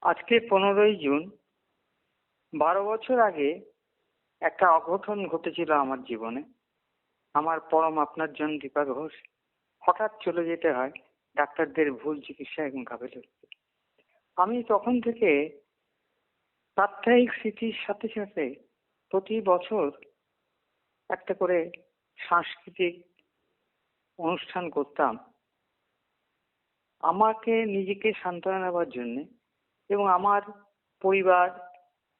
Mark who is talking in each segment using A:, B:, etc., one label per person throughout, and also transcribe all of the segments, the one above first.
A: আজকে 15ই জুন 12 বছর আগে একটা অঘটন ঘটেছিল আমার জীবনে। আমার পরম আপনার জন দীপা ঘোষ হঠাৎ চলে যেতে হয় ডাক্তারদের ভুল চিকিৎসা এবং গাফিলতিতে। আমি তখন থেকে সাপ্তাহিক স্মৃতির সাথে সাথে প্রতি বছর একটা করে সাংস্কৃতিক অনুষ্ঠান করতাম আমাকে নিজেকে সান্ত্বনা দেওয়ার জন্য, এবং আমার পরিবার,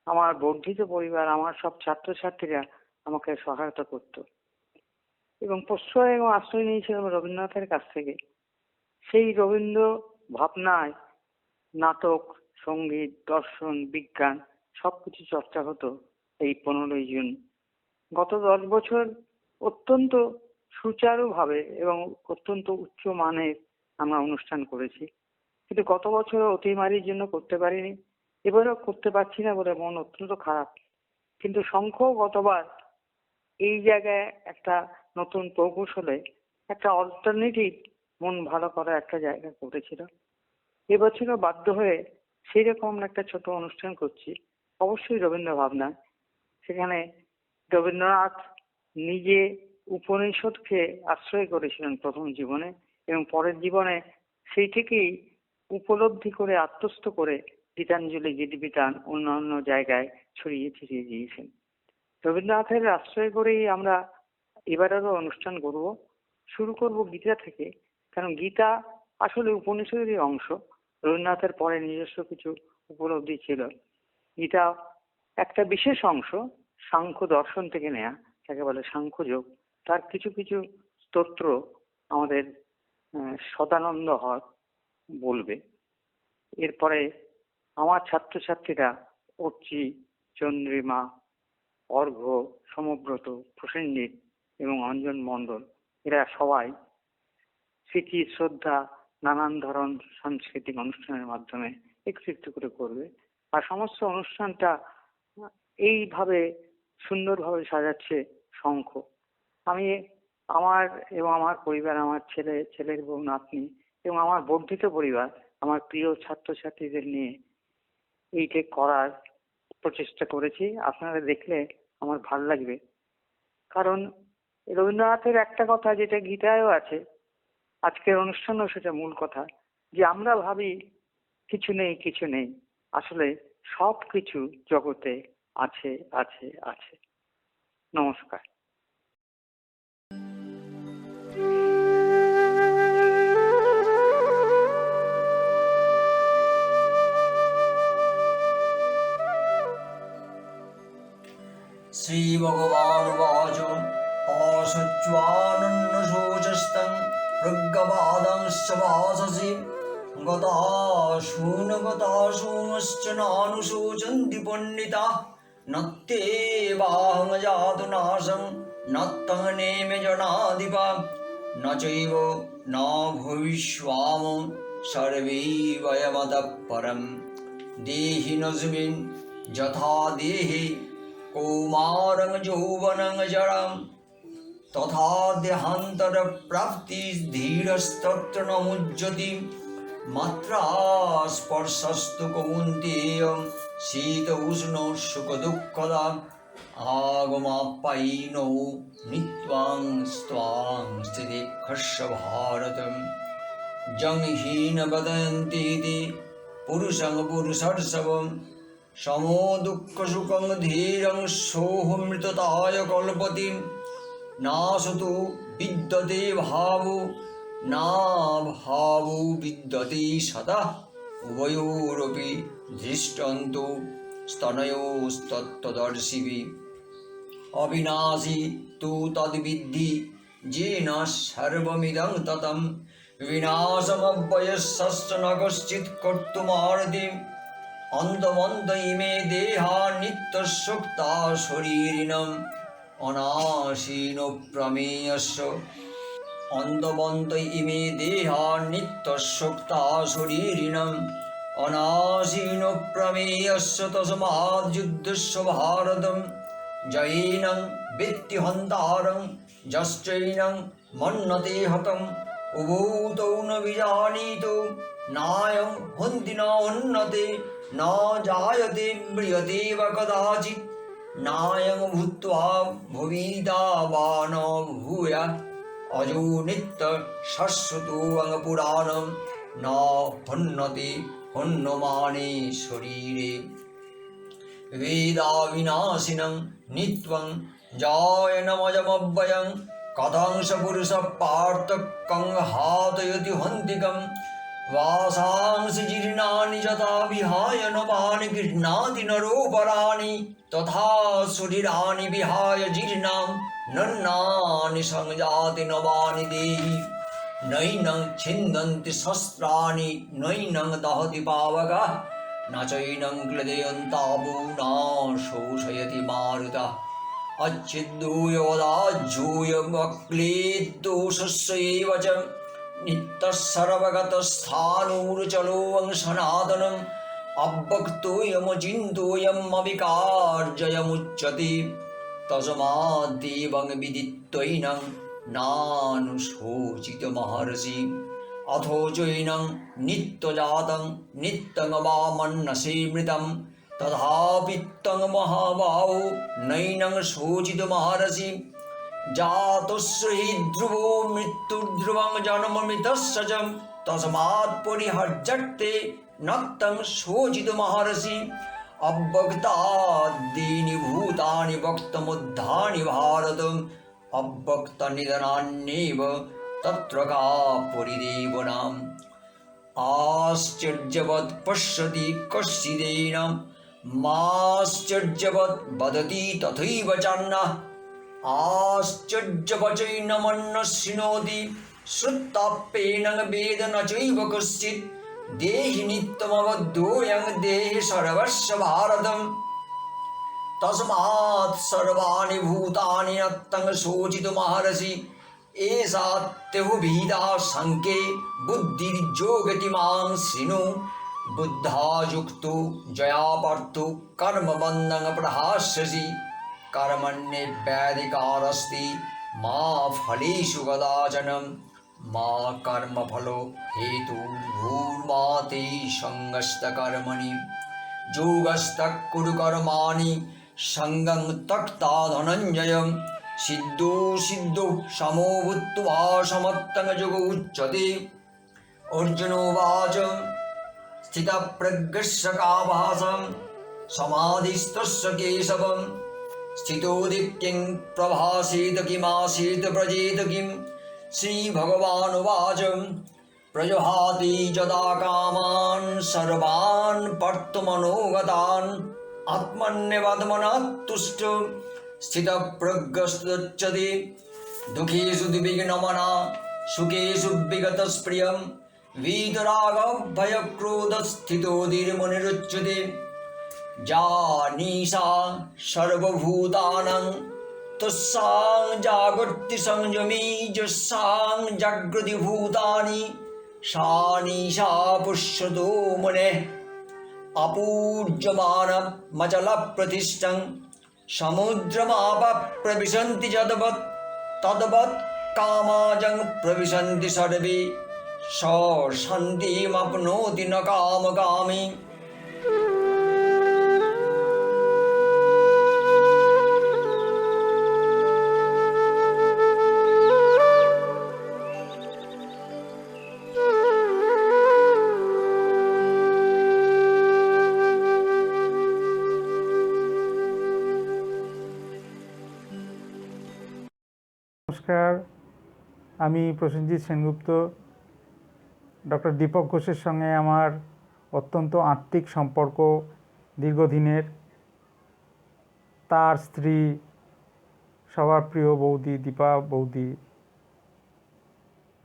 A: আমার বর্ধিত পরিবার, আমার সব ছাত্রছাত্রীরা আমাকে সহায়তা করত এবং প্রশ্রয় এবং আশ্রয় নিয়েছিলাম রবীন্দ্রনাথের কাছ থেকে। সেই রবীন্দ্র ভাবনায় নাটক, সঙ্গীত, দর্শন, বিজ্ঞান সবকিছু চর্চা হতো এই 15ই জুন। গত 10 বছর অত্যন্ত সুচারুভাবে এবং অত্যন্ত উচ্চ মানের আমরা অনুষ্ঠান করেছি, কিন্তু গত বছর অতিমারির জন্য করতে পারিনি। এবারও করতে পারছি না বলে মন অত্যন্ত খারাপ। কিন্তু শঙ্খ গতবার এই জায়গায় একটা নতুন প্রকৌশলে একটা অল্টারনেটিভ মন ভালো করা একটা জায়গা করেছিল। এবছরও বাধ্য হয়ে সেই রকম একটা ছোট অনুষ্ঠান করছি, অবশ্যই রবীন্দ্র ভাবনায়। সেখানে রবীন্দ্রনাথ নিজে উপনিষদকে আশ্রয় করেছিলেন প্রথম জীবনে, এবং পরের জীবনে সেই থেকেই উপলব্ধি করে আত্মস্থ করে গীতাঞ্জলি, গীতবিতান অন্যান্য জায়গায় ছড়িয়ে ছিটিয়ে দিয়েছেন। রবীন্দ্রনাথের আশ্রয় করেই আমরা এবারেরও অনুষ্ঠান করব। শুরু করব গীতা থেকে, কারণ গীতা আসলে উপনিষদেরই অংশ। রবীন্দ্রনাথের পরে নিজস্ব কিছু উপলব্ধি ছিল। গীতা একটা বিশেষ অংশ সাংখ্য দর্শন থেকে নেয়া, যাকে বলে সাংখ্যযোগ। তার কিছু কিছু স্তোত্র আমাদের সদানন্দ হক বলবে। এরপরে আমার ছাত্রছাত্রীরা অর্চি, চন্দ্রিমা, অর্ঘ্য, সমব্রত, প্রসেনজিৎ এবং অঞ্জন মণ্ডল, এরা সবাই স্মৃতি, শ্রদ্ধা, নানান ধরন সাংস্কৃতিক অনুষ্ঠানের মাধ্যমে একত্রিত করে করবে। আর সমস্ত অনুষ্ঠানটা এইভাবে সুন্দরভাবে সাজাচ্ছে শঙ্খ। আমি আমার এবং আমার পরিবার, আমার ছেলের বউ, নাতনি এবং আমার বর্ধিত পরিবার, আমার প্রিয় ছাত্রছাত্রীদের নিয়ে এইটা করার প্রচেষ্টা করেছি। আপনারা দেখলে আমার ভাল লাগবে, কারণ রবীন্দ্রনাথের একটা কথা যেটা গীতায়ও আছে, আজকের অনুষ্ঠানেও সেটা মূল কথা, যে আমরা ভাবি কিছু নেই, কিছু নেই, আসলে সব কিছু জগতে আছে আছে আছে। নমস্কার।
B: श्रीभगवानुवाच असत्त्वानन्नशोचस्तं प्रज्ञवादांश्च भाससे गतासूनश्च नानुशोचन्ति पण्डिताः न तेवाहं जातु नाशं न तं नेमे जनाधिपा न चैव न भविष्याम सर्वे वयमतः परं देहिनस्मिन् यथा देहे कौमारं यौवनं जरां तथा देहान्तरप्राप्तिर्धीरस्तत्र न मुह्यति मात्रा स्पर्शस्तु कौन्तेय शीत उष्ण सुखदुःखदा आगमाप्यायिनो नित्वां स्त्वां स्थितिक्षस्य भारतं जं हीन वदन्तीति पुरुषं पुरुषर्षभं समो दुःखसुखं धीरं सोऽहमृतताय कल्पति नासतु विद्यते भावो नाभावो विद्यते सदा उभयोरपि दृष्टन्तो स्तनयोस्तत्त्वदर्शिभिः अविनाशी तु तद्विद्धि येन सर्वमिदं ततं विनाशमव्ययस्य न कश्चित् कर्तुमर्हति अन्तवन्त इमे देहा नित्यसुप्ता शरीरिणम् अनाशीनो प्रमेयस्य अन्तवन्त इमे देहा नित्यसुप्ता शरीरिणम् अनाशीनो प्रमेयस्य तस्माद्युद्धस्य भारतं जयेनं वित्ति हन्तारं यश्चैनं मन्यते हतम् उभौ तौ न विजानीतो नायं हन्ति न हन्यते न जायते म्रियते वा कदाचित् नायं भूत्वा भुविदा वा न भूयात् अजो नित्य शाश्वतोऽङ्ग पुराणं न हन्यते हन्यमाने शरीरे वेदाविनाशिनं नित्वं जायनमजमव्ययं कथं स पुरुषः पार्थ कं घातयति हन्तिकं वासांसि जीर्णानि यथा विहाय नवानि गृह्णाति नरोपराणि तथा शरीराणि विहाय जीर्णां नन्नानि संजाति नवानि देहि नैनं छिन्दन्ति शस्त्राणि नैनं दहति पावकः न चैनं क्लेदयन्तापो न शोषयति मारुतः अच्छिद्दूयोदाज्यूयमक्लेद्दोषस्य एव च नित्यः सर्वगतस्थाणुर्चलोऽं सनातनम् अव्यक्तोऽयमचिन्तोऽयम् अविकार्ययमुच्यते तस्माद्देवं विदित्वैनं नानुशोचितमहर्षि अथो चैनं नित्यजातं नित्यमवामन्नसेमृतं तथापि तं महाबाहो नैनं शोचितमहर्षि जातस्य हि ध्रुवो मृत्युर्ध्रुवं जन्ममृतस्य च तस्मात् परिहर्यते न तं शोचितमहर्षि अव्यक्तादीनि भूतानि वक्तमुद्धानि भारत अव्यक्तनिधनान्येव तत्र का परिदेवनाम् आश्चर्यवत् पश्यति कश्चिदेनं माश्चर्यवत् वदति तथैव चान्यः आश्चर्यवचैनमन्न शृणोति श्रुत्वाप्येनं वेद न चैव कश्चित् देहि नित्यमवद्धोऽयं देहि सर्वस्य भारतम् तस्मात् सर्वाणि भूतानि न तं शोचितुमर्हसि एषा त्रिभुविधा शङ्के बुद्धिर्योगति मां शृणु बुद्धा युक्तो जया पार्थो कर्मबन्धं प्रहास्यसि कर्मण्येवाधिकारस्ति मा फलेषु कदाचन मा कर्मफलो हेतुर्भूर्मा ते सङ्गस्तकर्मणि योगस्तः कुरु कर्माणि सङ्गं त्यक्त्वा धनञ्जय सिद्धो सिद्धो समो भूत्वा समत्तं योग उच्यते अर्जुनोवाच स्थितप्रज्ञस्य का भासं समाधिस्तस्य केशवं स्थितोदिक्यं प्रभासेत किमासीत् व्रजेत किं श्रीभगवानुवाच प्रजहाति यदा कामान् सर्वान् पार्थमनोगतान् आत्मन्यवात्मना तुष्टो स्थितप्रज्ञस्तुच्यते दुःखेषु द्विविघ्नमना सुखेषु विगतस्प्रियं वीतरागभयक्रोधस्थितो धीर्मुनिरुच्यते जानीषा सर्वभूतानां तस्सां जागर्ति संयमी यस्सां जागृति भूतानि सा निशा पुष्यतो मुनेः अपूज्यमानमचलप्रतिष्ठं समुद्रमापः प्रविशन्ति यद्वत् तद्वत् कामाजं प्रविशन्ति सर्वे स शान्तिमप्नोति न कामकामी।
C: নমস্কার, আমি প্রসেনজিৎ সেনগুপ্ত। ডক্টর দীপক ঘোষের সঙ্গে আমার অত্যন্ত আত্মিক সম্পর্ক দীর্ঘদিনের। তার স্ত্রী সবার প্রিয় বৌদি দীপা বৌদি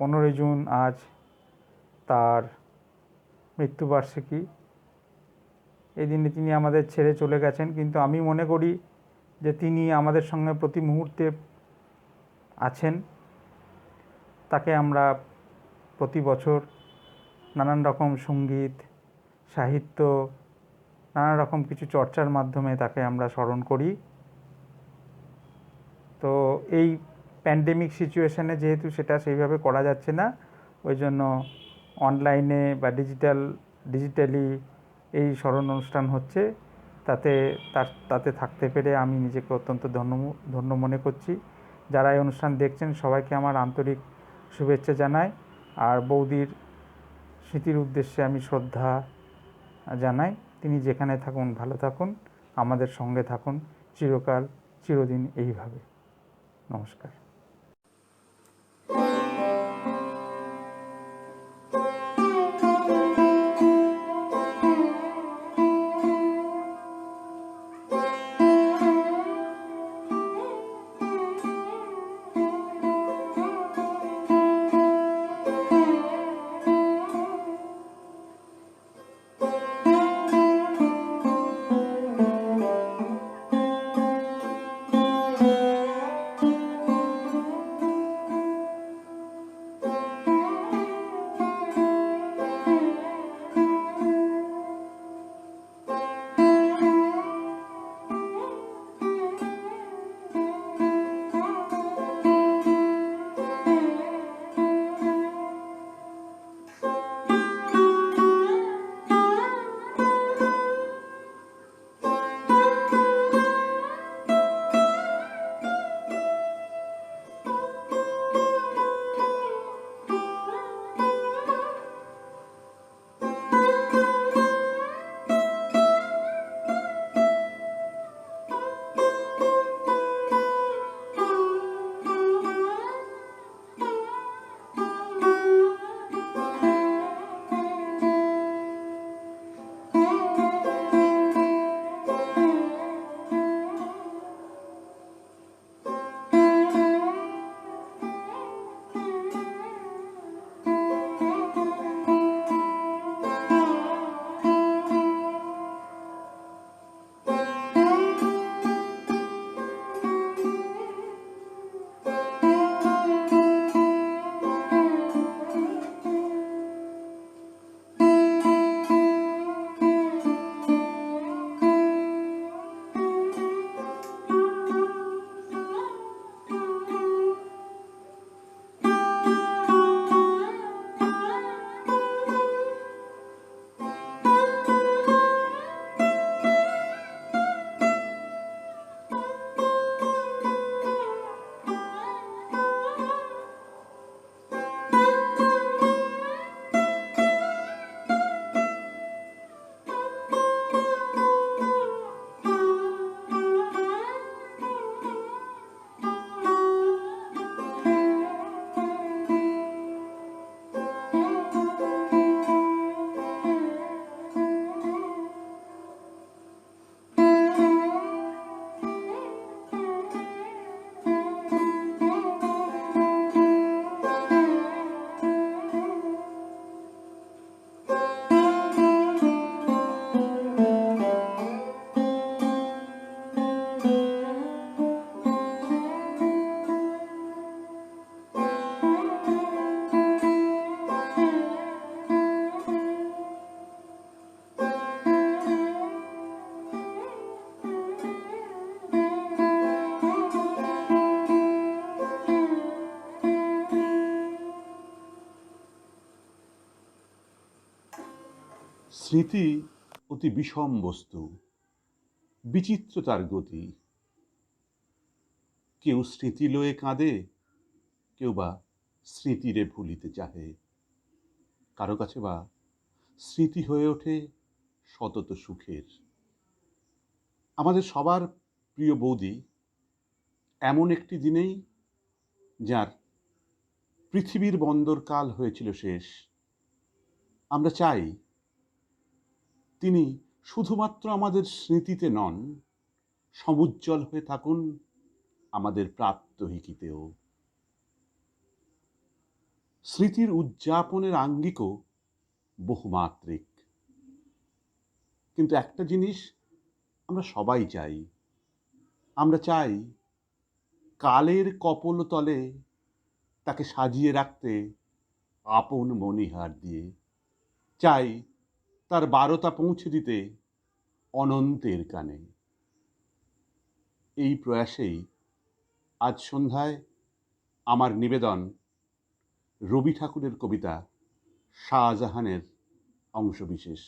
C: 15 জুন আজ তার মৃত্যুবার্ষিকী। এই দিনে তিনি আমাদের ছেড়ে চলে গেছেন, কিন্তু আমি মনে করি যে তিনি আমাদের সঙ্গে প্রতি মুহূর্তে আছেন। তাকে আমরা প্রতি বছর নানান রকম সঙ্গীত, সাহিত্য, নানা রকম কিছু চর্চার মাধ্যমে তাকে আমরা স্মরণ করি। তো এই প্যান্ডেমিক সিচুয়েশানে যেহেতু সেটা সেইভাবে করা যাচ্ছে না, ওই জন্য অনলাইনে বা ডিজিটালি এই স্মরণ অনুষ্ঠান হচ্ছে, তাতে থাকতে পেরে আমি নিজেকে অত্যন্ত ধন্য মনে করছি। যারা এই অনুষ্ঠান দেখছেন সবাইকে আমার আন্তরিক শুভেচ্ছা জানাই, আর বৌদির স্মৃতির উদ্দেশ্যে আমি শ্রদ্ধা জানাই। তিনি যেখানে থাকুন ভালো থাকুন, আমাদের সঙ্গে থাকুন চিরকাল চিরদিন এইভাবে। নমস্কার।
D: স্মৃতি অতি বিষম বস্তু, বিচিত্র তার গতি। কেউ স্মৃতি লয়ে কাঁদে, কেউ বা স্মৃতিরে ভুলিতে চাহে, কারো কাছে বা স্মৃতি হয়ে ওঠে সতত সুখের। আমাদের সবার প্রিয় বৌদি এমন একটি দিনেই, যার পৃথিবীর বন্দরকাল হয়েছিল শেষ, আমরা চাই তিনি শুধুমাত্র আমাদের স্মৃতিতে নন, সমুজ্জ্বল হয়ে থাকুন আমাদের প্রাত্যহিকীতেও। স্মৃতির উদযাপনের আঙ্গিকও বহুমাত্রিক, কিন্তু একটা জিনিস আমরা সবাই চাই, আমরা চাই কালের কপোলতলে তাকে সাজিয়ে রাখতে আপন মণিহার দিয়ে, চাই তার বারতা পৌঁছে দিতে অনন্তের কানে। এই প্রয়াসেই আজ সন্ধ্যায় আমার নিবেদন রবি ঠাকুরের কবিতা শাহজাহানের অংশবিশেষ।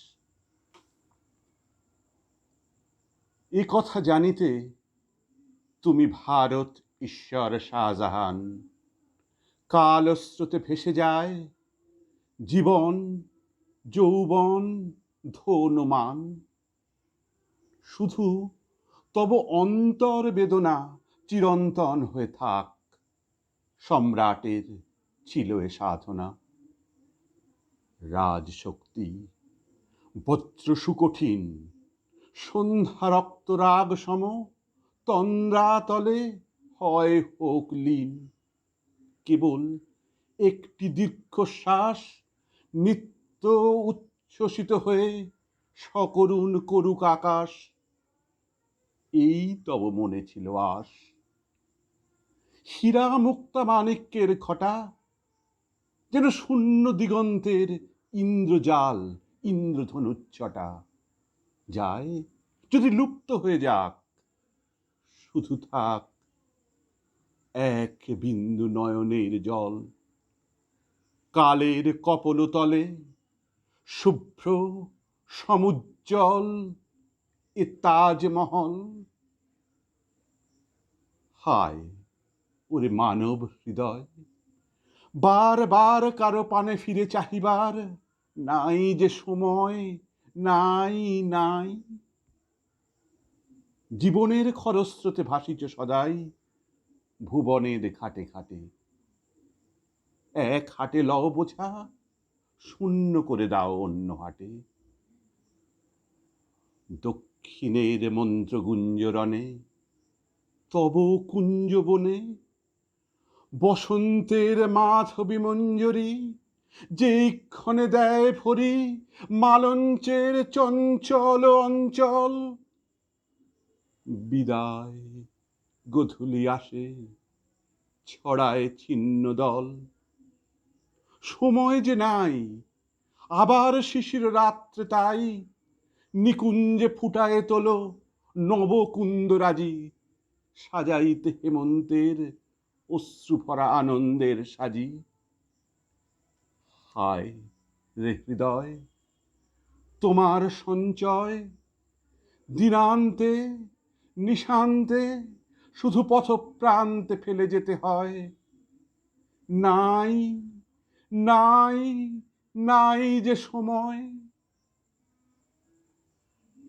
D: এ কথা জানিতে তুমি ভারত ঈশ্বর শাহজাহান। কালস্রোতে ভেসে যায় জীবন, যৌবন, ধনমান। শুধু তব অন্তর বেদনা চিরন্তন হয়ে থাক। সম্রাটের ছিল এ সাধনা। রাজশক্তি বজ্র সুকঠিন, সন্ধ্যা রক্ত রাগ সম, তন্দ্রাতলে হয় হোক লীন। কেবল একটি দীর্ঘশ্বাস নিত্য উচ্ছ্বসিত হয়ে সকরুণ করুক আকাশ। এই তব মনে ছিল আশ। হীরা মুক্তা মাণিক্যের ঘটা যেন শূন্য দিগন্তের ইন্দ্রজাল, ইন্দ্রধনুচ্ছটা। যায় যদি লুপ্ত হয়ে যাক, শুধু থাক এক বিন্দু নয়নের জল। কালের কপলতলে শুভ্র সমুজ্জ্বল এ তাজমহল। হায় ওরে মানব হৃদয়, বারবার কারো পানে ফিরে চাহিবার নাই যে সময়, নাই নাই। জীবনের খরস্রোতে ভাসিছ সদাই ভুবনের ঘাটে ঘাটে। এক হাটে লও বোঝা, শূন্য করে দাও অন্য হাটে। দক্ষিণের মন্ত্রগুঞ্জরণে তব কুঞ্জবনে বসন্তের মাধবী মঞ্জরি যেই ক্ষণে দেয় ভরি মালঞ্চের চঞ্চল অঞ্চল। বিদায় গধূলি আসে, ছড়ায় ছিন্ন দল। সময় যে নাই, আবার শিশির রাত্রে তাই নিকুঞ্জে ফুটায় তোলো নবকুন্দরাজি। সাজাইতে হেমন্তের অশ্রুভরা আনন্দের সাজি। হায় রে হৃদয়, তোমার সঞ্চয় দিনান্তে নিশান্তে শুধু পথপ্রান্তে ফেলে যেতে হয়। নাই নাই নাই যে সময়।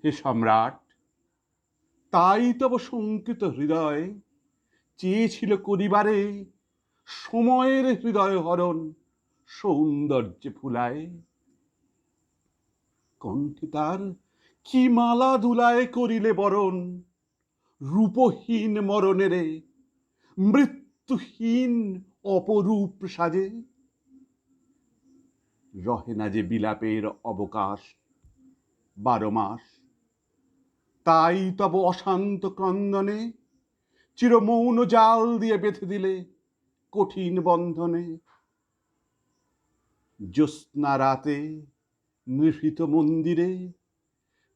D: হে সম্রাট, তাই তব শঙ্কিত হৃদয় চেয়েছিল করিবারে সময়ের হৃদয় হরণ সৌন্দর্যে ফুলায়। কণ্ঠে তার কি মালা দুলায় করিলে বরণ, রূপহীন মরণেরে মৃত্যুহীন অপরূপ সাজে। রহে না যে বিলাপের অবকাশ 12 মাস, তাই তব অশান্ত ক্রন্দনে চিরমৌন জাল দিয়ে বেঁধে দিলে কঠিন বন্ধনে। জ্যোৎস্না রাতে নিভৃত মন্দিরে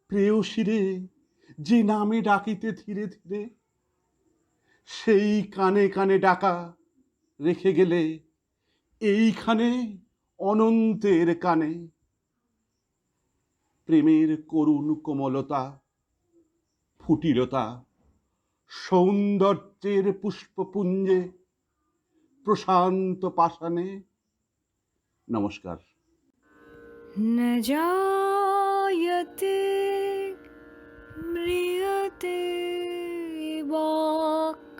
D: প্রেয়সীরে যে নামে ডাকিতে ধীরে ধীরে, সেই কানে কানে ডাকা রেখে গেলে এইখানে অনন্তের কানে। প্রেমের করুণ কোমলতা, ফুটিরতা, সৌন্দর্যের পুষ্পপুঞ্জে, প্রশান্ত পাষাণে। নমস্কার।
E: न जायते म्रियते वा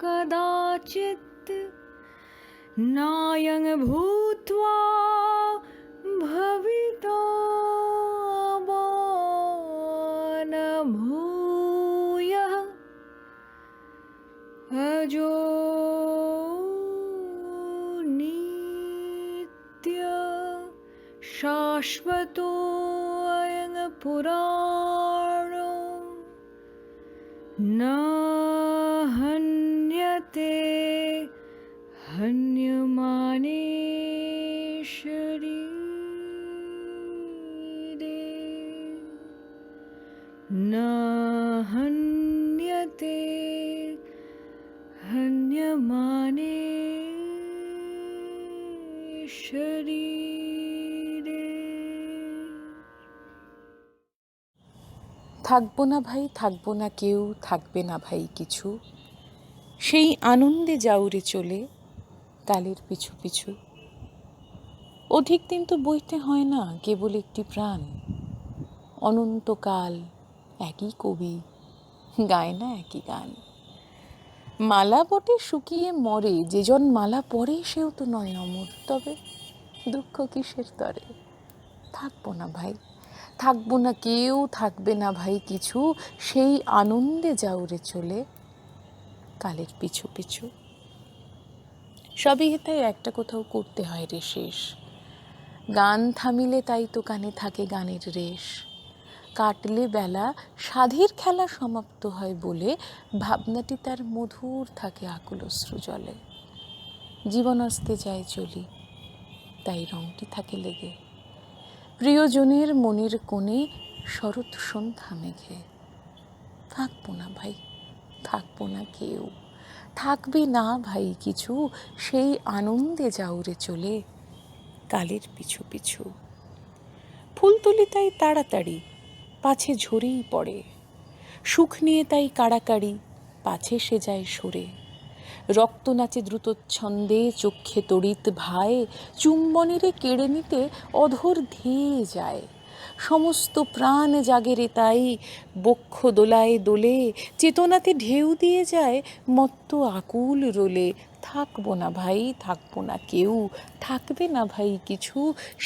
E: कदाचित् नायं भूत्वा भविता वा न भूयः अजो शाश्वतोऽयं पुराणो न हन्यते हन्यमाने शरीरे। न हन्यते हन्यमाने शरीरे।
F: থাকবো না ভাই, থাকবো না কেউ, থাকবে না ভাই কিছু, সেই আনন্দে যাউরে চলে কালের পিছু পিছু। অধিক দিন তো বইতে হয় না, কেবল একটি প্রাণ, অনন্তকাল একই কবি গায় না একই গান। মালা বটে শুকিয়ে মরে, যেজন মালা পরে সেও তো নয় অমর, তবে দুঃখ কিসের তরে। থাকবো না ভাই, থাকবো না কেউ, থাকবে না ভাই কিছু, সেই আনন্দে যাউরে চলে কালের পিছু পিছু। সবই তাই একটা কোথাও করতে হয় রে শেষ, গান থামিলে তাই তো কানে থাকে গানের রেশ, কাটলে বেলা সাধের খেলা সমাপ্ত হয় বলে ভাবনাটি তার মধুর থাকে আকুল অশ্রু জলে। জীবন আসতে যায় চলি, তাই রংটি থাকে লেগে, প্রিয়জনের মনের কোণে শরৎ সন্ধ্যা মেঘে। থাকবো না ভাই, থাকবো না কেউ, থাকবে না ভাই কিছু, সেই আনন্দে যাউরে চলে কালের পিছু পিছু। ফুল তুলি তাই তাড়াতাড়ি, পাছে ঝরেই পড়ে, সুখ নিয়ে তাই কাড়াকাড়ি, পাছে সে যায় সরে। রক্ত নাচে দ্রুত ছন্দে, চক্ষে তড়িৎ ভাই, চুম্বনেরে কেড়ে নিতে অধর ধেয়ে যায়। সমস্ত প্রাণ জাগেরে তাই, বক্ষ দোলায় দোলে, চেতনাতে ঢেউ দিয়ে যায় মত্ত আকুল রোলে। থাকবো না ভাই, থাকবো না কেউ, থাকবে না ভাই কিছু,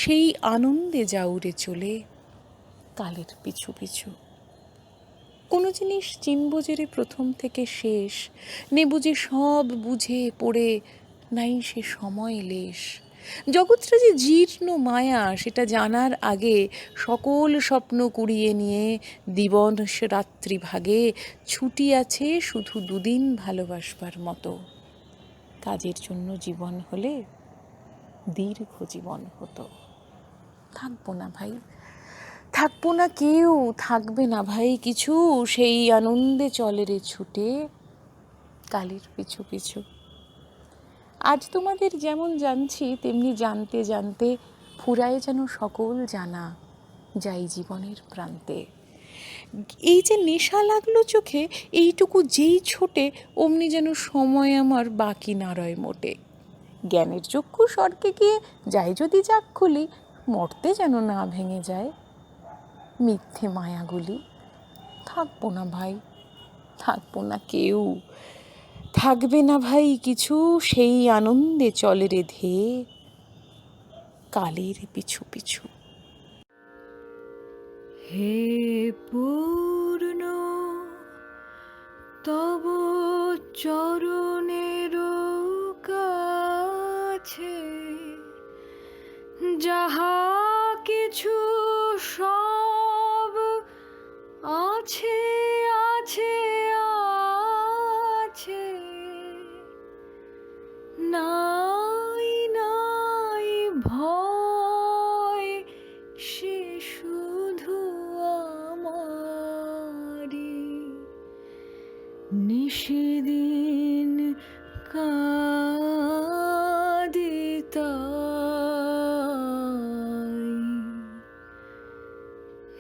F: সেই আনন্দে যাউরে চলে কালের পিছু পিছু। কোনো জিনিস চিনব যে রে প্রথম থেকে শেষ, নেব যে সব বুঝে পড়ে, নাই সে সময় লেশ। জগৎটা যে জীর্ণ মায়া সেটা জানার আগে সকল স্বপ্ন কুড়িয়ে নিয়ে দিবস রাত্রি ভাগে ছুটি আছে শুধু দুদিন ভালোবাসবার মতো। কাজের জন্য জীবন হলে দীর্ঘ জীবন হতো। থাকবো না ভাই, থাকবো না কেউ, থাকবে না ভাই কিছু, সেই আনন্দে চলে রে ছুটে কালের পিছু পিছু। আজ তোমাদের যেমন জানছি তেমনি জানতে জানতে ফুরায় যেন সকল জানা, যাই জীবনের প্রান্তে। এই যে নেশা লাগলো চোখে, এইটুকু যেই ছোটে, অমনি যেন সময় আমার বাকি না রয় মোটে। জ্ঞানের চক্ষু স্বর্গে গিয়ে যাই যদি যাক খুলি, মরতে যেন না ভেঙে যায় মিথ্যে মায়াগুলি। থাকবো না ভাই, থাকবো না কেউ, থাকবে না ভাই কিছু, সেই আনন্দে চলে রে ধেয়ে কালের পিছু পিছু।
E: হে পূর্ণ তব চরণের কাছে যাহা কিছু সব আছে আছে আছে, নাই নাই ভয় সে শুধু আমারি, নিশিদিন কাঁদিতাই।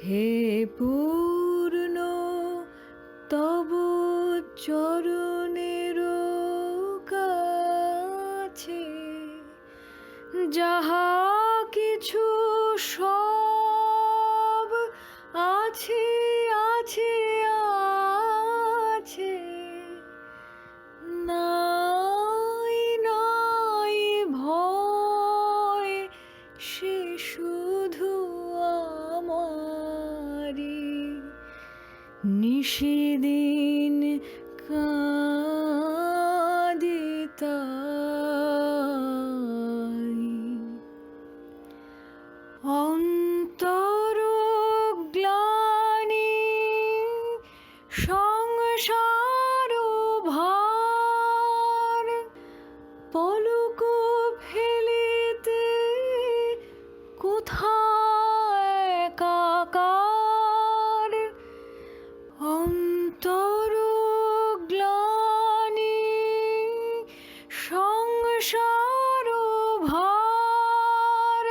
E: হে পূর্ণ তব চরণের কাছে যাহা কিছু সব আছে আছে আছে, নাই নাই ভয় সে শুধু আমারি, নিশিদিন কাঁদিতাই। অন্তর গ্লানি সংসার ভার, পলক ফেলিতে কোথায় একাকার। অন্তর গ্লানি সংসার ভার,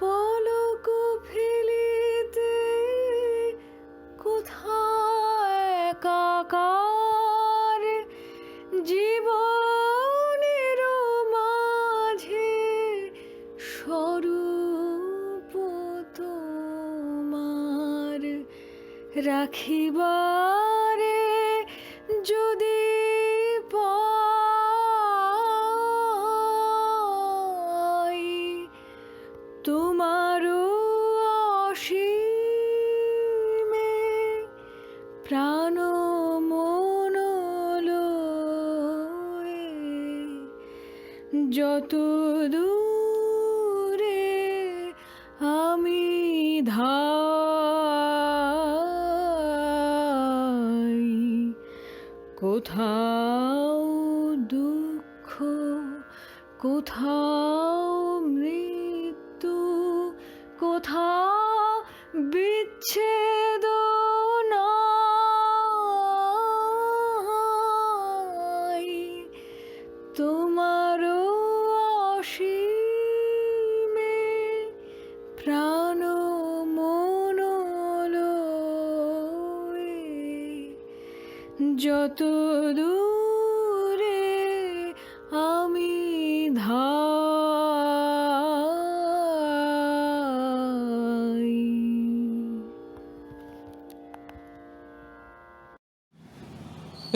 E: পলক ফেলিতে রাখিবারে যদি পাই তোমারও অসীমে প্রাণ মন লয়ে, যত দূরে আমি ধাই, কোথাও দুঃখ, কোথাও মৃত্যু, কোথাও বিচ্ছেদ নাই, তোমারও অসীমে প্রাণ মন লয়ে, যত দূরে আমি ধাই।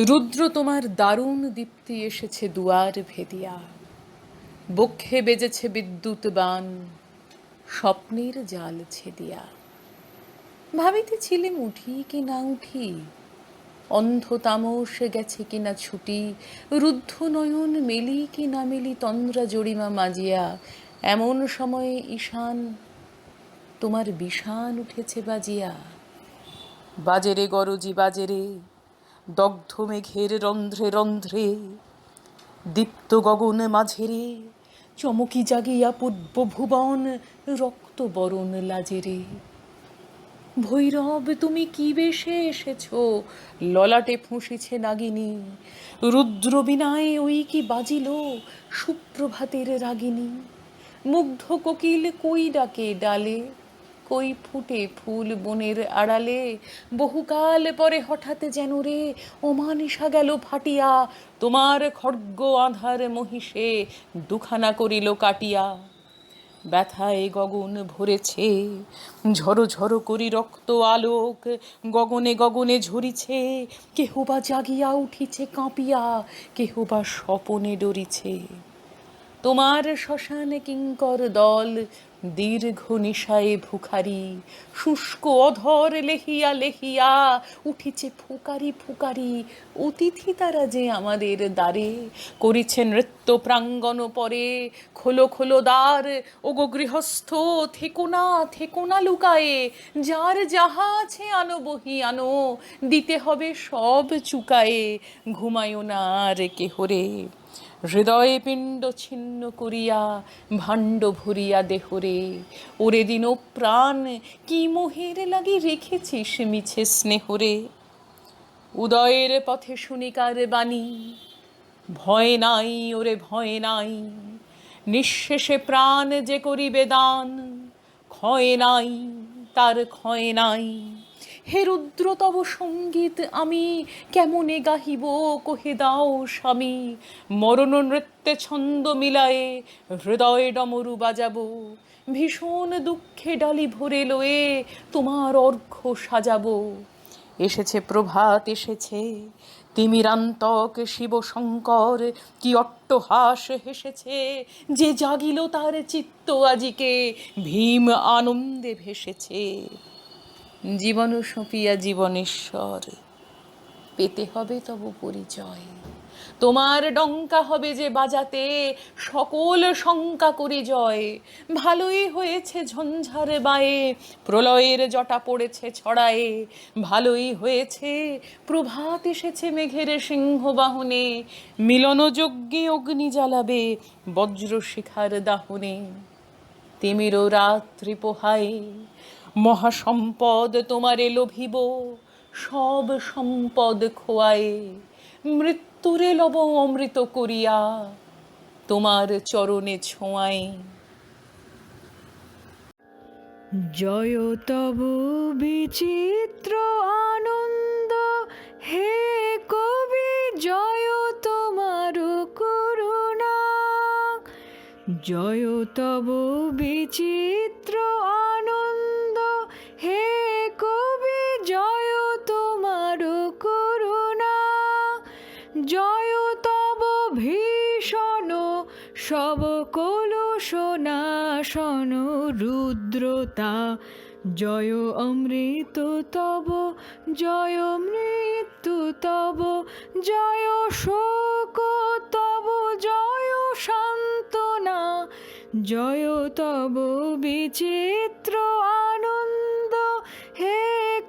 F: রুদ্র তোমার দারুণ দীপ্তি এসেছে দুয়ার ভেদিয়া, বক্ষে বেজেছে বিদ্যুৎ বাণ, স্বপ্নের জাল ছেদিয়া। ভাবিতেছিলেম উঠি কি না উঠি, অন্ধ তামস গেছে কিনা ছুটি, রুদ্ধ নয়ন মেলি কি না মেলি তন্দ্রা জড়িমা মাজিয়া। এমন সময়ে ঈশান তোমার বিষান উঠেছে বাজিয়া। বাজেরে গরজি বাজেরে, দগ্ধ মেঘের রন্ধ্রে রন্ধ্রে, দীপ্ত গগন মাঝেরে, চমকি জাগিয়া পূর্ব ভুবন, রক্ত বরণ লাজেরে। ভৈরব তুমি কি বেশে এসেছ, ললাটে ফুঁসিছে নাগিনী, রুদ্র বিনায় ওই কি বাজিল, সুপ্রভাতের রাগিনী। মুগ্ধ কোকিল কই ডাকে ডালে, কই ফুটে ফুল বনের আড়ালে, বহুকাল পরে হঠাৎ যেন রে অমানিসা গেল ফাটিয়া, তোমার খড়্গ আধার মহিষে দুখানা করিল কাটিয়া। ব্যথায় গগন ভরেছে, ঝরো ঝরো করি রক্ত আলোক, গগনে গগনে ঝরিছে, কেহ বা জাগিয়া উঠিছে কাঁপিয়া, কেহ বা স্বপনে ডরিছে। তোমার শ্মশানে কিঙ্কর দল দীর্ঘ নিশায় ভুখারি, শুষ্ক অধর লেহিয়া লেহিয়া উঠিছে ফুকারি ফুকারি। অতিথি তারা যে আমাদের দ্বারে, করিছে নৃত্য প্রাঙ্গণ পরে। খোলো খোলো দ্বার ওগো গৃহস্থ, থেকো না লুকায়ে, যার যাহা আছে আনো বহি আনো, দিতে হবে সব চুকায়ে। ঘুমায়ো না আর কেহরে, হৃদয়ে পিণ্ড ছিন্ন করিয়া, ভাণ্ড ভরিয়া দেহরে। ওরে দিন প্রাণ কি মোহের লাগি রেখেছিস মিছে স্নেহরে। উদয়ের পথে শুনিকার বাণী, ভয় নাই ওরে ভয় নাই, নিঃশেষে প্রাণ যে করিবে দান, ক্ষয় নাই তার ক্ষয় নাই। হে রুদ্র তব সঙ্গীত আমি কেমনে গাহিব, কহে দাও স্বামী। মরণ নৃত্যে ছন্দ মিলায়ে হৃদয়ে ডমরু বাজাবো, ভীষণ দুঃখে ডালি ভরে লয়ে তোমার অর্ঘ্য সাজাবো। এসেছে প্রভাত এসেছে, তিমিরান্তক শিব শঙ্কর কি অট্টহাস হেসেছে, যে জাগিল তার চিত্ত আজিকে ভীম আনন্দে ভেসেছে। জীবন সঁপিয়া জীবনেশ্বর, পেতে হবে তব পরিচয়। তোমার ডঙ্কা হবে যে বাজাতে, সকল শঙ্কা করি জয়। ভালোই হয়েছে ঝঞ্ঝার বায়ে, প্রলয়ের জটা পড়েছে ছড়ায়ে। ভালোই হয়েছে প্রভাত এসেছে মেঘের সিংহ বাহনে, মিলন যজ্ঞে অগ্নি জ্বালাবে বজ্র শিখার দাহনে। তিমির রাত্রি পোহায়ে মহাসম্পদ তোমারে লোভিব, সব সম্পদ খোয়ায়ে মৃত্যুরে লব অমৃত করিয়া, তোমার চরণে ছোঁয়ায়।
E: জয় তব বিচিত্র আনন্দ হে কবি, জয় তোমার করুণা। জয় তব বিচিত্র আনন্দ হে কবি, জয় সব কলুষনাশন রুদ্রতা, জয় অমৃত তব, জয় মৃত্যু তব, জয় শোক তব, জয় সান্ত্বনা, জয় তব বিচিত্র আনন্দ, হে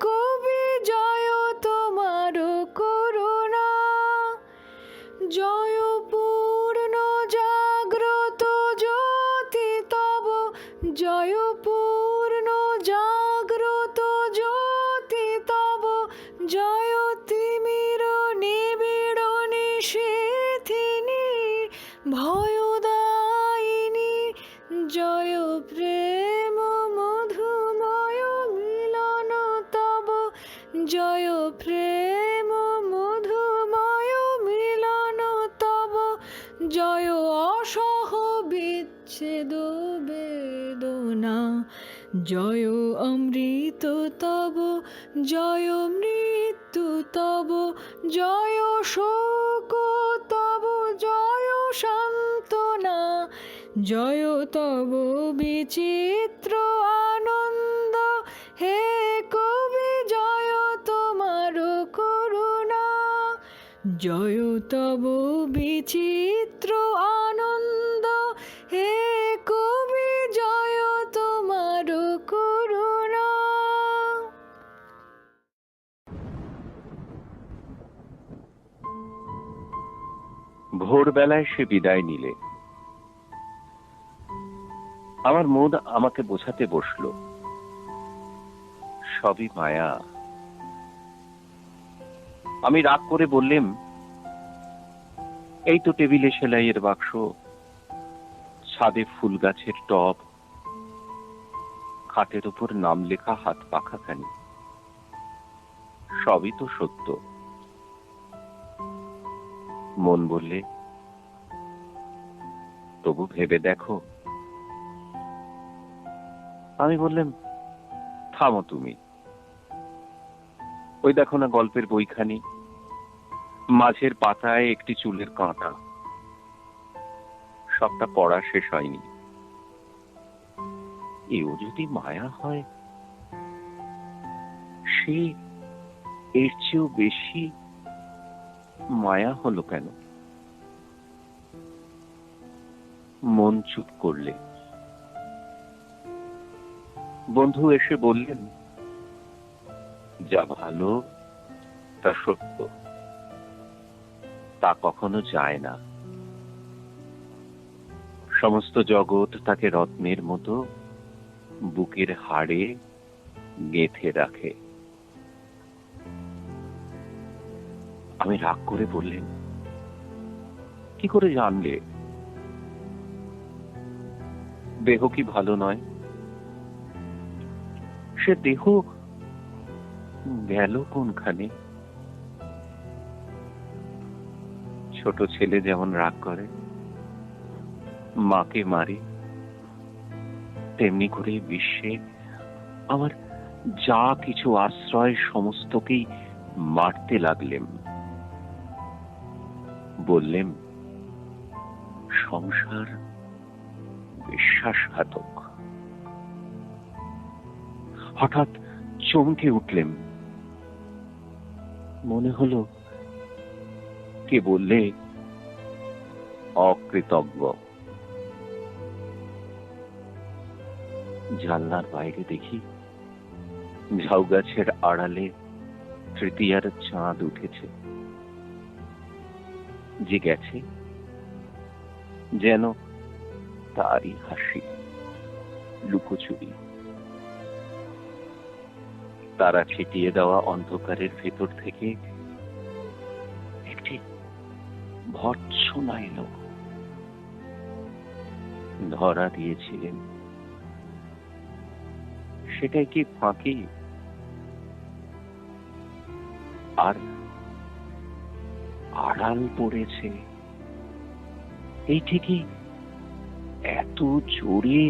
E: কবি জয় তোমার করুণা। জয় পূর্ণ জাগ্রত জ্যোতি তব, জয় পূর্ণ জাগ্রত জ্যোতি তব, জয় তিমির নিবিড় নিশীথিনী ভয়দায়িনী, জয় প্রেম মধুময় মিলন তব, জয় প্রেম মধুময় মিলন তব, জয় অসহ বিচ্ছেদ বেদনা, জয় অমৃত তব, জয় মৃত্যু তব, জয় শোক তব, জয় সান্ত্বনা, জয় তব বিচিত্র আনন্দ, হে কবি জয় তোমার করুণা। জয় তব বিচিত্র আনন্দ, হে কবি জয় তোমার করুণা।
G: ভোরবেলায় সে বিদায় নিলে। আমার মন আমাকে বোঝাতে বসলো, সবই মায়া। আমি রাগ করে বললাম, এই তো টেবিলে সেলাইয়ের বাক্স, ছাদে ফুল গাছের টব, খাটের উপর নাম লেখা হাত পাখাখানি, সবই তো সত্য। মন বললে, তবু ভেবে দেখো। আমি বললাম, থামো তুমি, ওই দেখো না গল্পের বইখানি, মাঝের পাতায় একটি চুলের কাঁটা, সবটা পড়া শেষ হয়নি। এও যদি মায়া হয়, সে এর চেয়েও বেশি মায়া হলো কেন? মন চুপ করলে। বন্ধু এসে বললেন, যা ভালো তা সত্য, তা কখনো যায় না। সমস্ত জগৎ তাকে রত্নের মতো বুকের হাড়ে গেঁথে রাখে। আমি রাগ করে বললেন, কি করে জানলে? দেহ কি ভালো নয়? সে দেহ গেল কোনখানে? ছোট ছেলে যেমন রাগ করে, মাকে মারে, তেমনি করে বিশ্বে আমার যা কিছু আশ্রয় সমস্তকেই মারতে লাগলেম। বললেম, সংসার বিশ্বাসঘাতক। হঠাৎ চমকে উঠলেম। মনে হলো কে বললে, অকৃতজ্ঞ। জানলার বাইরে দেখি ঝাউ গাছের আড়ালে তৃতীয়ার চাঁদ উঠেছে। যে গেছে যেন তারই হাসি, লুকোচুরি। তারা ছিটিয়ে দেওয়া অন্ধকারের ভেতর থেকে একটি ভর্ৎসনা এলো। ধরা দিয়েছিলেন, সেটাই কি ফাঁকি? আর আড়াল পড়েছে, এই ঠিকই এত জোরে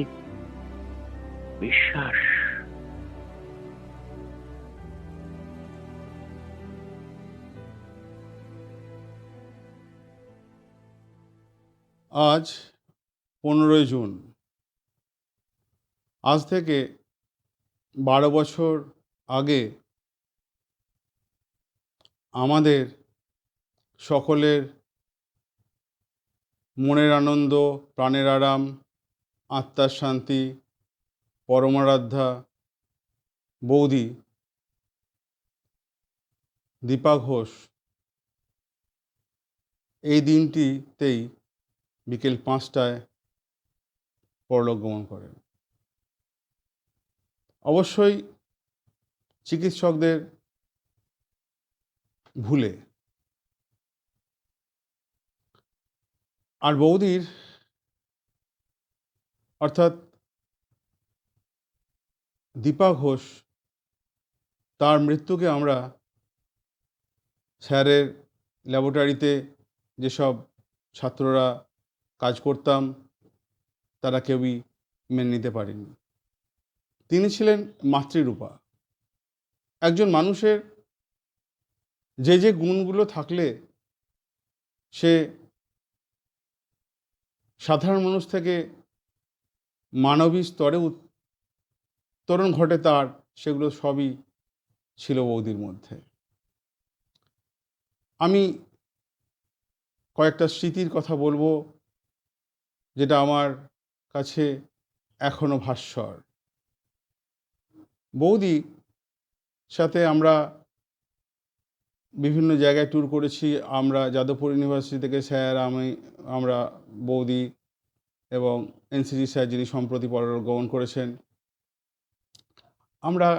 G: বিশ্বাস।
D: আজ
H: 15ই জুন, আজ থেকে 12 বছর আগে আমাদের সকলের মনের আনন্দ, প্রাণের আরাম, আত্মার শান্তি, পরমারাধ্যা বৌদি দীপা ঘোষ এই দিনটিতেই বিকেল 5টায় পরলোক গমন করেন। অবশ্যই চিকিৎসকদের ভুলে। আর বৌদির অর্থাৎ দীপা ঘোষ তার মৃত্যুকে আমরা স্যারের ল্যাবরেটরিতে যেসব ছাত্ররা কাজ করতাম তারা কেউই মেনে নিতে পারেনি। তিনি ছিলেন মাতৃরূপা। একজন মানুষের যে যে গুণগুলো থাকলে সে সাধারণ মানুষ থেকে মানবী স্তরে উত্তরণ ঘটে তার, সেগুলো সবই ছিল বৌদির মধ্যে। আমি কয়েকটা স্মৃতির কথা বলবো যেটা আমার কাছে এখনো ভাস্বর। বৌদি সাথে আমরা বিভিন্ন জায়গায় ট্যুর করেছি। আমরা যাদবপুর ইউনিভার্সিটি থেকে স্যার, আমরা বৌদি এবং এনসিজি স্যার যিনি সম্প্রতি পরলোক গমন করেছেন। আমরা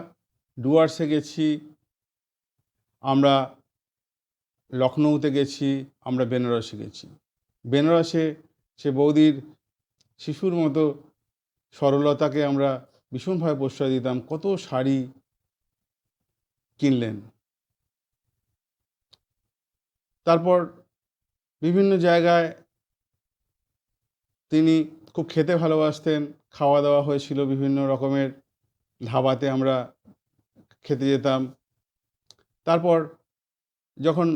H: ডুয়ার্সে গেছি, আমরা লখনৌতে গেছি, আমরা বেনারসে গেছি। বেনারসে সে বৌদির শিশুর মতো সরলতাকে আমরা ভীষণভাবে প্রশ্রয় দিতাম। কত শাড়ি কিনলেন। তারপর বিভিন্ন জায়গায় তিনি খুব খেতে ভালোবাসতেন। খাওয়া দাওয়া হয়েছিল বিভিন্ন রকমের ধাবাতে, আমরা খেতে যেতাম। তারপর যখন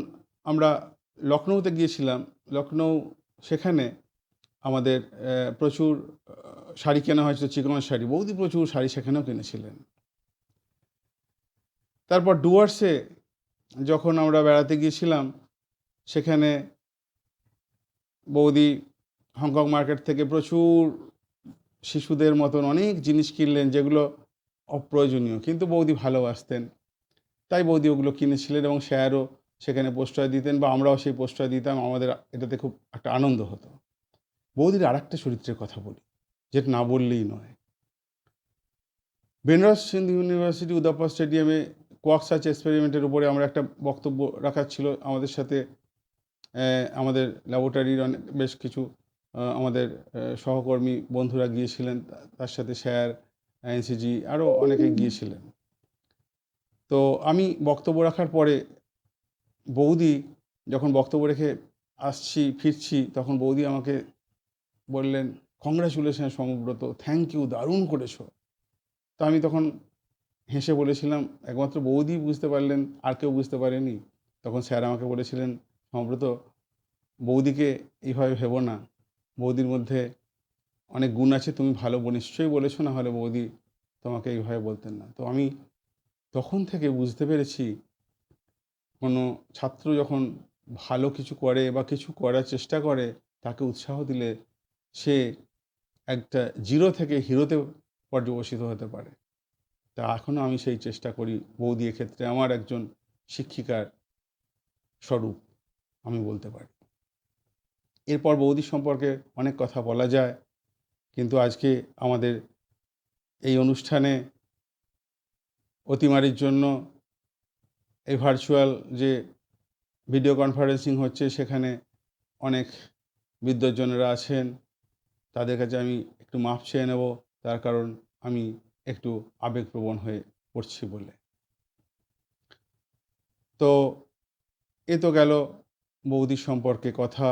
H: আমরা লখনৌতে গিয়েছিলাম, সেখানে আমাদের প্রচুর শাড়ি কেনা হয়েছিল, চিকন শাড়ি। বৌদি প্রচুর শাড়ি সেখানেও কিনেছিলেন। তারপর ডুয়ার্সে যখন আমরা বেড়াতে গিয়েছিলাম, সেখানে বৌদি হংকং মার্কেট থেকে প্রচুর শিশুদের মতন অনেক জিনিস কিনলেন যেগুলো অপ্রয়োজনীয়, কিন্তু বৌদি ভালোবাসতেন, তাই বৌদি ওগুলো কিনেছিলেন এবং স্যারও সেখানে প্রশ্রয় দিতেন বা আমরাও সেই প্রশ্রয় দিতাম। আমাদের এটাতে খুব একটা আনন্দ হতো। বৌদির আর একটা চরিত্রের কথা বলি, যেটা না বললেই নয়। বেনারস হিন্দু ইউনিভার্সিটি উদয়পা স্টেডিয়ামে কোয়াক সার্চ এক্সপেরিমেন্টের উপরে আমরা একটা বক্তব্য রাখার ছিল। আমাদের সাথে আমাদের ল্যাবরেটরির বেশ কিছু আমাদের সহকর্মী বন্ধুরা গিয়েছিলেন, তার সাথে স্যার, এনসিজি আরও অনেকে গিয়েছিলেন। তো আমি বক্তব্য রাখার পরে বৌদি যখন বক্তব্য রেখে ফিরছি, তখন বৌদি আমাকে বললেন, কংগ্রাচুলেশন সমব্রত, থ্যাংক ইউ, দারুণ করেছো। তো আমি তখন হেসে বলেছিলাম, একমাত্র বৌদি বুঝতে পারলেন, আর কেউ বুঝতে পারেনি। তখন স্যার আমাকে বলেছিলেন, সমব্রত, বৌদিকে এইভাবে ভেবো না, বৌদির মধ্যে অনেক গুণ আছে, তুমি ভালো নিশ্চয়ই বলেছো, না হলে বৌদি তোমাকে এইভাবে বলতেন না। তো আমি তখন থেকে বুঝতে পেরেছি, কোনো ছাত্র যখন ভালো কিছু করে বা কিছু করার চেষ্টা করে, তাকে উৎসাহ দিলে সে একটা জিরো থেকে হিরোতে পর্যবসিত হতে পারে। তা এখনও আমি সেই চেষ্টা করি। বৌদি ক্ষেত্রে আমার একজন শিক্ষিকার স্বরূপ আমি বলতে পারি। এরপর বৌদি সম্পর্কে অনেক কথা বলা যায়, কিন্তু আজকে আমাদের এই অনুষ্ঠানে অতিমারির জন্য এই ভার্চুয়াল যে ভিডিও কনফারেন্সিং হচ্ছে, সেখানে অনেক বিদ্বজ্জনেরা আছেন, তাদের কাছে আমি একটু মাপ চেয়ে নেব, তার কারণ আমি একটু আবেগপ্রবণ হয়ে পড়ছি বলে। তো এ তো গেল বৌদির সম্পর্কে কথা।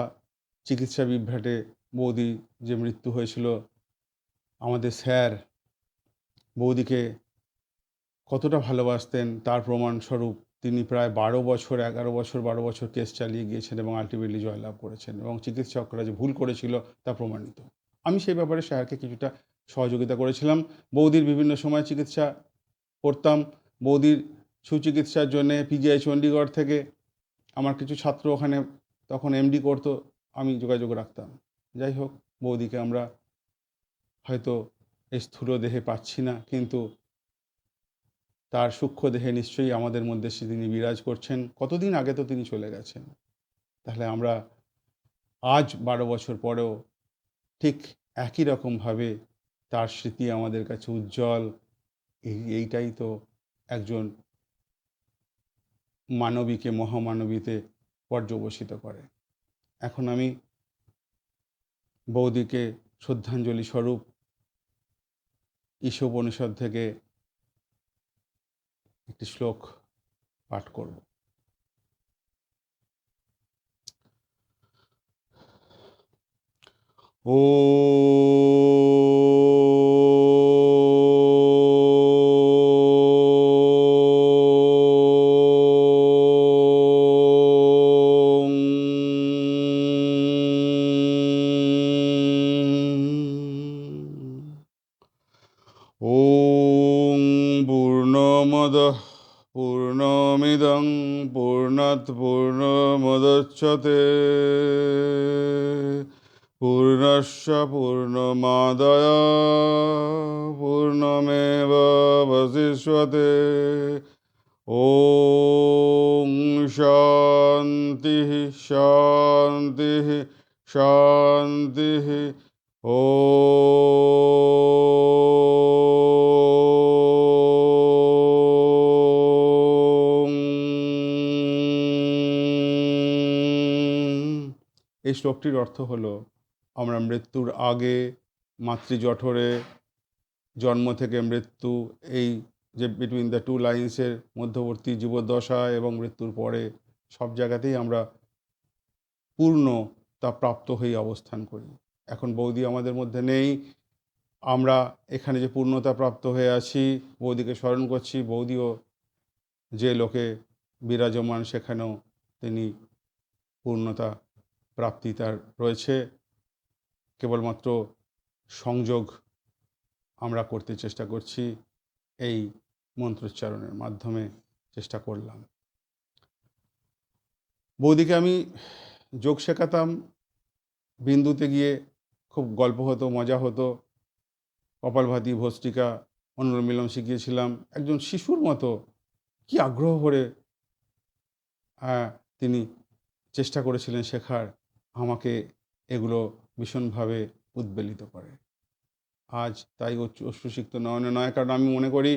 H: চিকিৎসা বিভ্রাটে বৌদি যে মৃত্যু হয়েছিল, আমাদের স্যার বৌদিকে কতটা ভালোবাসতেন তার প্রমাণস্বরূপ তিনি প্রায় 12 বছর কেস চালিয়ে গিয়েছেন এবং আলটিমেটলি জয়লাভ করেছেন, এবং চিকিৎসকরা যে ভুল করেছিল তা প্রমাণিত। আমি সেই ব্যাপারে স্যারকে কিছুটা সহযোগিতা করেছিলাম। বৌদির বিভিন্ন সময় চিকিৎসা করতাম। বৌদির সুচিকিৎসার জন্যে পিজিআই চণ্ডীগড় থেকে আমার কিছু ছাত্র ওখানে তখন এমডি করতো, আমি যোগাযোগ রাখতাম। যাই হোক, বৌদিকে আমরা হয়তো এই স্থূল দেহে পাচ্ছি না, কিন্তু তার সূক্ষ্ম দেহে নিশ্চয়ই আমাদের মধ্যে তিনি বিরাজ করছেন। কতদিন আগে তো তিনি চলে গেছেন। তাহলে আমরা আজ 12 বছর পরেও ঠিক একই রকমভাবে তার স্মৃতি আমাদের কাছে উজ্জ্বল। এইটাই তো একজন মানবীকে মহামানবীতে পর্যবসিত করে। এখন আমি বৌদিকে শ্রদ্ধাঞ্জলি স্বরূপ ঈশোপনিষদ থেকে একটি শ্লোক পাঠ করব। ও ওং পূর্ণমদঃ পূর্ণমিদং পূর্ণাৎ পূর্ণমুদচ্যতে পূর্ণস্য পূর্ণমাদায় পূর্ণমেবাবশিষ্যতে। ওং শান্তিঃ শান্তিঃ শান্তিঃ। এই শ্লোকটির অর্থ হলো, আমরা মৃত্যুর আগে মাতৃজঠরে, জন্ম থেকে মৃত্যু, এই যে বিটুইন দ্য টু লাইন্সের মধ্যবর্তী জীবদ্দশা এবং মৃত্যুর পরে সব জায়গাতেই আমরা পূর্ণতা প্রাপ্ত হয়ে অবস্থান করি। এখন বৌদি আমাদের মধ্যে নেই, আমরা এখানে যে পূর্ণতা প্রাপ্ত হয়ে আছি, বৌদিকে স্মরণ করছি। বৌদিও যে লোকে বিরাজমান, সেখানেও তিনি পূর্ণতা প্রাপ্তি তার রয়েছে। কেবলমাত্র সংযোগ আমরা করতে চেষ্টা করছি, এই মন্ত্রোচ্চারণের মাধ্যমে চেষ্টা করলাম। বৌদিকে আমি যোগ শেখাতাম। বিন্দুতে গিয়ে খুব গল্প হতো, মজা হতো। কপালভাতি, ভস্ত্রিকা, অনুলোম বিলোম শিখিয়েছিলাম। একজন শিশুর মতো কি আগ্রহ করে তিনি চেষ্টা করেছিলেন শেখার। আমাকে এগুলো ভীষণভাবে উদ্বেলিত করে। আজ তাই অশ্রুসিক্ত নয়নে নয়, কারণ আমি মনে করি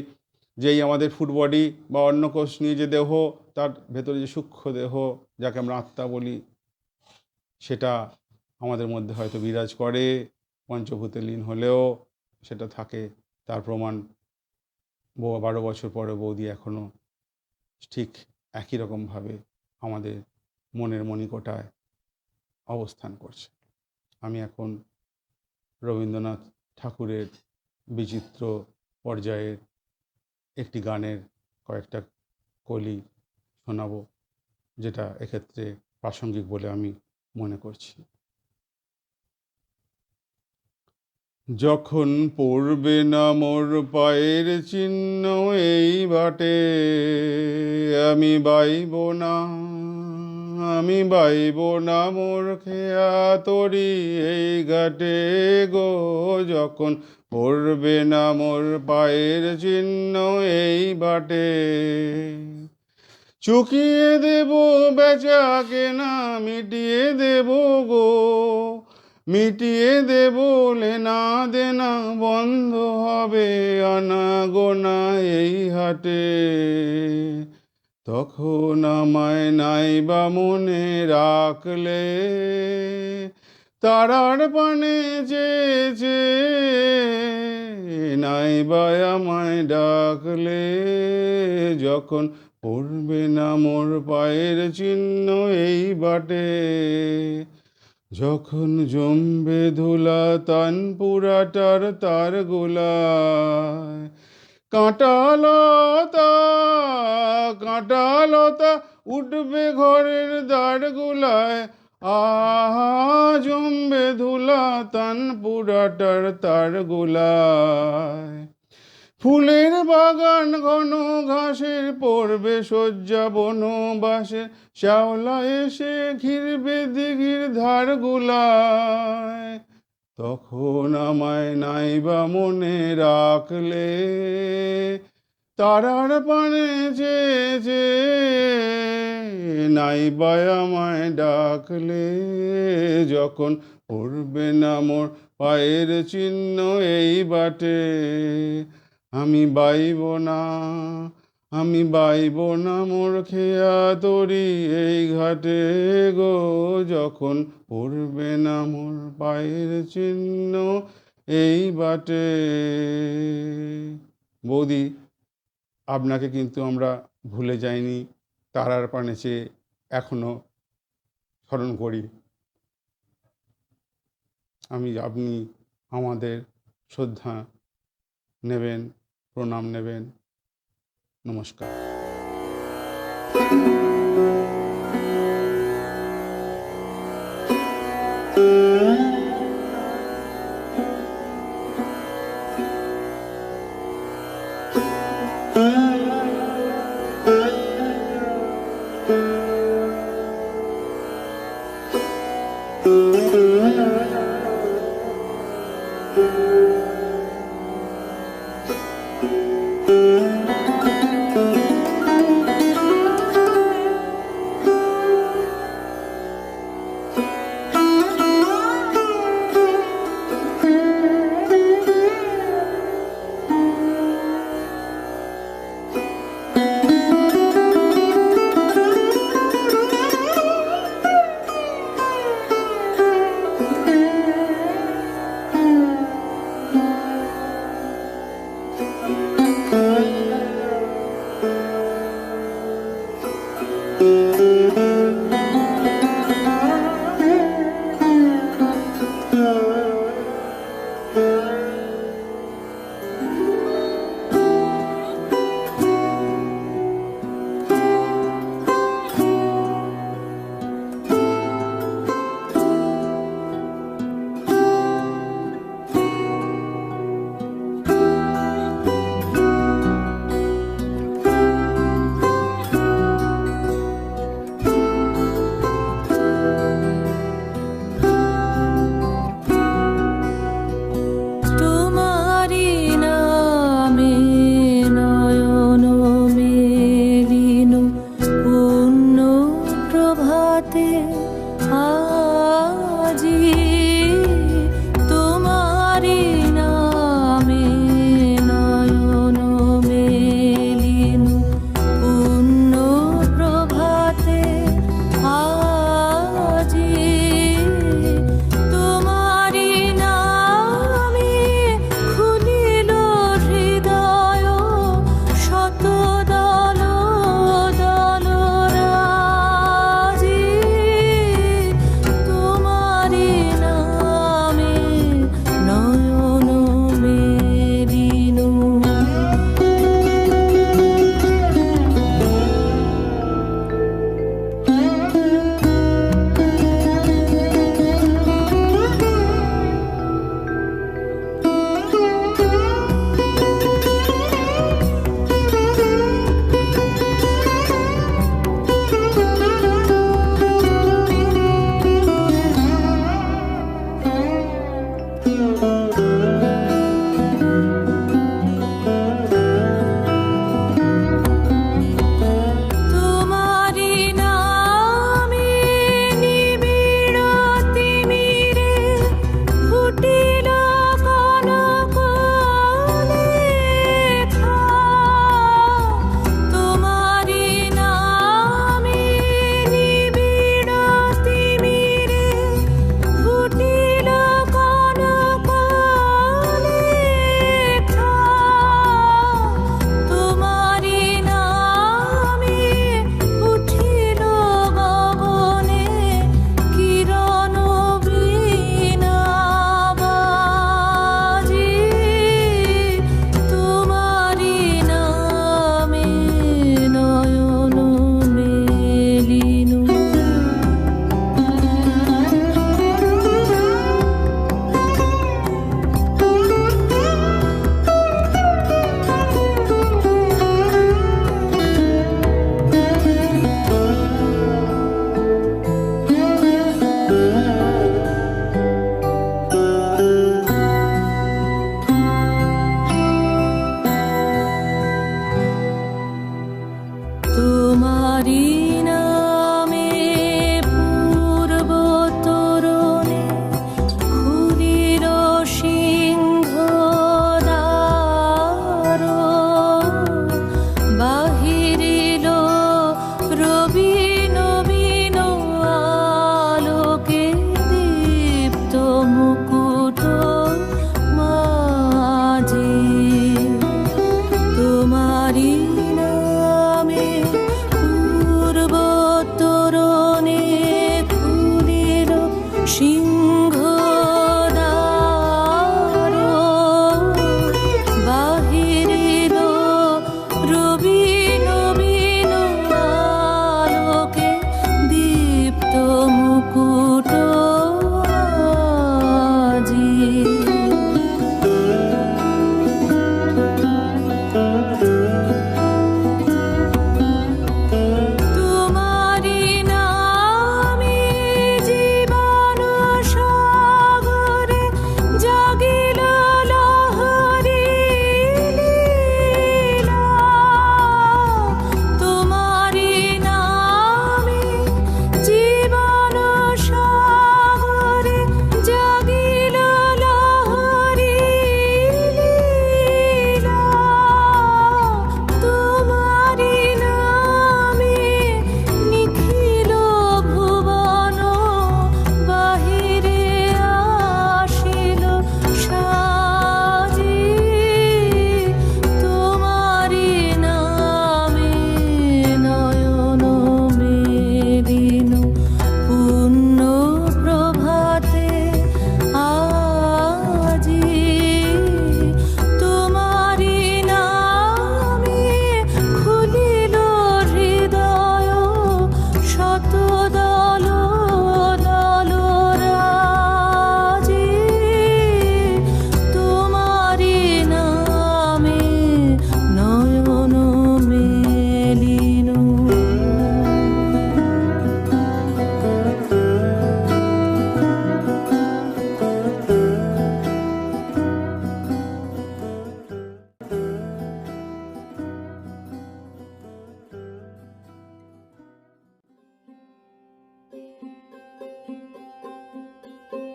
H: যে এই আমাদের ফুড বডি বা অন্য কোষ নিয়ে যে দেহ, তার ভেতরে যে সূক্ষ্ম দেহ, যাকে আমরা আত্মা বলি, সেটা আমাদের মধ্যে হয়তো বিরাজ করে, পঞ্চভূতে লীন হলেও সেটা থাকে। তার প্রমাণ 12 বছর পরে বৌদি এখনও ঠিক একই রকমভাবে আমাদের মনের মণিকোটায় অবস্থান করছে। আমি এখন রবীন্দ্রনাথ ঠাকুরের বিচিত্র পর্যায়ের একটি গানের কয়েকটা কলি শোনাবো, যেটা এক্ষেত্রে প্রাসঙ্গিক বলে আমি মনে করছি। যখন পড়বে না মোর পায়ের চিহ্ন এই বাটে, আমি বাইব না, আমি বাইব না মোর খেয়া তরি এই ঘাটে গো। যখন পড়বে না মোর পায়ের চিহ্ন এই বাটে, চুকিয়ে দেব বেচা কেনা, মিটিয়ে দেব গো, মিটিয়ে দেব লেনা দেনা, বন্ধ হবে আনা গোনা এই হাটে। তখন আমায় নাই বা মনে রাখলে, তারার পানে চেয়েছে, নাই বা আমায় ডাকলে। যখন পড়বে না মোর পায়ের চিহ্ন এই বাটে, যখন জমবে ধুলা তানপুরাটার তার গোলায়, কাঁটালতা কাঁটালতা উঠবে ঘরের দ্বার গোলায়, আহা জমবে ধুলা তানপুরাটার তার গোলায়, ফুলের বাগান ঘন ঘাসের পড়বে শয্যা বনবাসে, শ্যাওলা এসে ঘিরবে দিঘির ধার গোলায়। তখন আমায় নাইবা মনে রাখলে, তারার পানে চেয়েছে নাইবা আমায় ডাকলে, যখন পড়বে না মোর পায়ের চিহ্ন এই বাটে, আমি বাইব না, আমি বাইব না মোর খেয়া তরি এই ঘাটে গো, যখন পড়বে না মোর পায়ের চিহ্ন এই বাটে। বৌদি, আপনাকে কিন্তু আমরা ভুলে যাইনি, তারার পানে চেয়ে এখনো স্মরণ করি। আপনি আমাদের শ্রদ্ধা নেবেন, প্রণাম নেবেন। নমস্কার।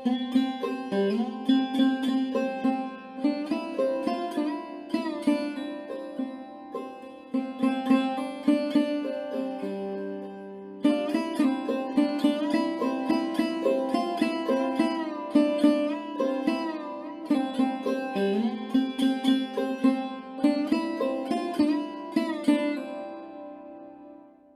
E: Thank you.